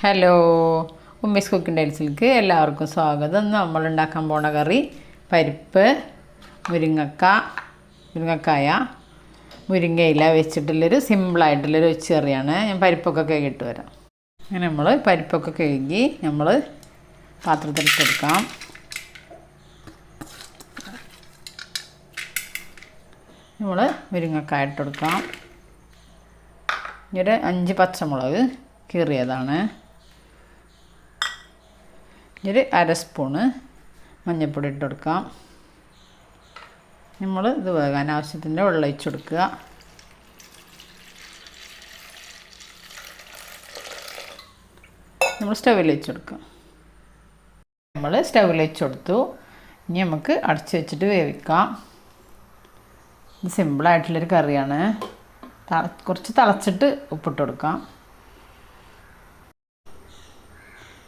Hello, Ummis cooking ടൈൽസിലേക്ക് എല്ലാവർക്കും സ്വാഗതം. നമ്മൾ ഉണ്ടാക്കാൻ പോണ കറി പരിപ്പ്, മുരിങ്ങക്കായ, മുരിങ്ങയില വെച്ചിട്ടുള്ളൊരു സിമ്പിളായിട്ടുള്ളൊരു കറിയാണ്. ഞാൻ പരിപ്പൊക്കെ കഴുകിയിട്ട് വരാം. അങ്ങനെ നമ്മൾ പരിപ്പൊക്കെ കഴുകി നമ്മൾ പാത്രത്തിലിട്ടെടുക്കാം. നമ്മൾ മുരിങ്ങക്കായ ഇട്ടെടുക്കാം. ഒരു 5 പച്ചമുളക് കീറിയതാണ്. ഒരു 1/2 സ്പൂണ് മഞ്ഞൾപ്പൊടി ഇട്ട് കൊടുക്കാം. നമ്മൾ ഇത് വേകാൻ ആവശ്യത്തിൻ്റെ വെള്ളം ഒഴിച്ച് കൊടുക്കുക. നമ്മൾ സ്റ്റൗവിൽ വെച്ച് കൊടുക്കുക. നമ്മൾ സ്റ്റൗവിൽ വെച്ച് കൊടുത്തു. ഇനി നമുക്ക് അടച്ച് വെച്ചിട്ട് വേവിക്കാം. ഇത് സിമ്പിളായിട്ടുള്ളൊരു കറിയാണ്. കുറച്ച് തിളച്ചിട്ട് ഉപ്പിട്ട് കൊടുക്കാം.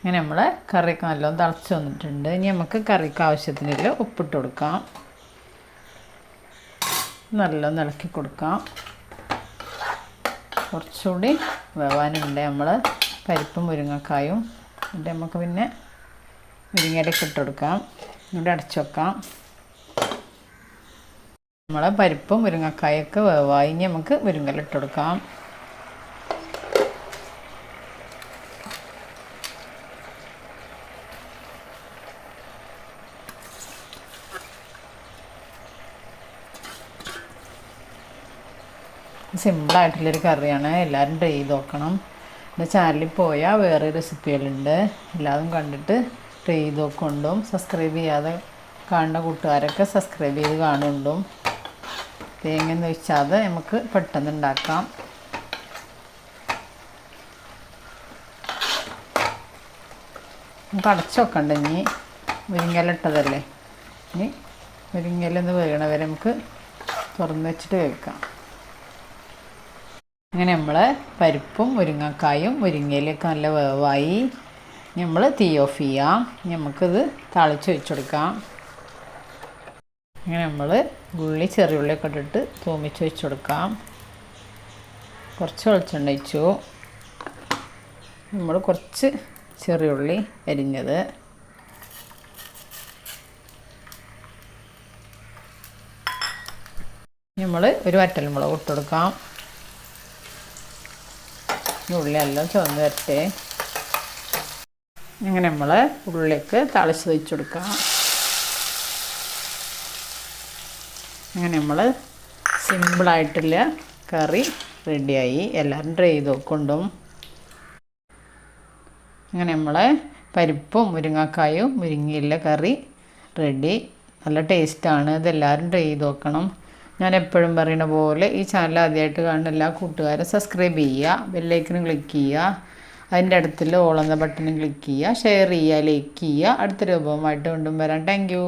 ഇങ്ങനെ നമ്മളെ കറിയൊക്കെ നല്ലോണം തിളച്ച് വന്നിട്ടുണ്ട്. ഇനി നമുക്ക് കറിക്ക് ആവശ്യത്തിനുള്ള ഉപ്പിട്ട് കൊടുക്കാം. നല്ലോണം ഇളക്കി കൊടുക്കാം. കുറച്ചുകൂടി വേവാനുണ്ട് നമ്മൾ പരിപ്പും മുരിങ്ങക്കായും. എന്നിട്ട് നമുക്ക് പിന്നെ മുരിങ്ങയിലൊക്കെ ഇട്ട് കൊടുക്കാം. ഇവിടെ അടച്ചു വെക്കാം. നമ്മളെ പരിപ്പും മുരിങ്ങക്കായൊക്കെ വേവായി. ഇനി നമുക്ക് മുരിങ്ങയില ഇട്ട് കൊടുക്കാം. സിമ്പിളായിട്ടുള്ളൊരു കറിയാണ്. എല്ലാവരും ട്രൈ ചെയ്ത് നോക്കണം. എൻ്റെ ചാനലിൽ പോയാൽ വേറെ റെസിപ്പികളുണ്ട്. എല്ലാവരും കണ്ടിട്ട് ട്രൈ ചെയ്ത് നോക്കൊണ്ടും സബ്സ്ക്രൈബ് ചെയ്യാതെ കാണുന്ന കൂട്ടുകാരൊക്കെ സബ്സ്ക്രൈബ് ചെയ്ത് കാണുകൊണ്ടും തേങ്ങ ഒഴിച്ചാതെ നമുക്ക് പെട്ടെന്ന് ഉണ്ടാക്കാം. നമുക്ക് അടച്ച് വെക്കണ്ട. ഇനി മുരിങ്ങയില ഇട്ടതല്ലേ, ഇനി മുരിങ്ങയില ഒന്ന് വേകണ വരെ നമുക്ക് തുറന്ന് വെച്ചിട്ട് വേവിക്കാം. അങ്ങനെ നമ്മൾ പരിപ്പും മുരിങ്ങക്കായും മുരിങ്ങയിലൊക്കെ നല്ല വേവായി. നമ്മൾ തീ ഓഫ് ചെയ്യാം. നമുക്കിത് തളിച്ച് വെച്ച് കൊടുക്കാം. അങ്ങനെ നമ്മൾ ഉള്ളി ചെറിയുള്ളിയൊക്കെ ഇട്ടിട്ട് തൂമിച്ച് വെച്ച് കൊടുക്കാം. കുറച്ച് വെളിച്ചെണ്ണ ഒഴിച്ചു. നമ്മൾ കുറച്ച് ചെറിയുള്ളി അരിഞ്ഞത്, നമ്മൾ ഒരു വറ്റൽമുളക് ഇട്ട് കൊടുക്കാം. ഉള്ളി എല്ലാം ചുവന്ന് വരട്ടെ. അങ്ങനെ നമ്മൾ ഉള്ളിലേക്ക് തളിച്ച് വെച്ച് കൊടുക്കാം. അങ്ങനെ നമ്മൾ സിമ്പിളായിട്ടുള്ള കറി റെഡിയായി. എല്ലാവരും ട്രൈ ചെയ്ത് നോക്കൊണ്ടും. അങ്ങനെ നമ്മളെ പരിപ്പും മുരിങ്ങക്കായും മുരിങ്ങയില കറി റെഡി. നല്ല ടേസ്റ്റാണ്. ഇതെല്ലാവരും ട്രൈ ചെയ്ത് നോക്കണം. ഞാൻ എപ്പോഴും പറയുന്ന പോലെ ഈ ചാനൽ ആദ്യമായിട്ട് കാണുന്ന എല്ലാ കൂട്ടുകാരും സബ്സ്ക്രൈബ് ചെയ്യുക, ബെല്ലൈക്കനും ക്ലിക്ക് ചെയ്യുക, അതിൻ്റെ അടുത്തുള്ള ഓൾ എന്ന ബട്ടണും ക്ലിക്ക് ചെയ്യുക, ഷെയർ ചെയ്യുക, ലൈക്ക് ചെയ്യുക. അടുത്ത രൂപവുമായിട്ട് വീണ്ടും വരാം. Thank you.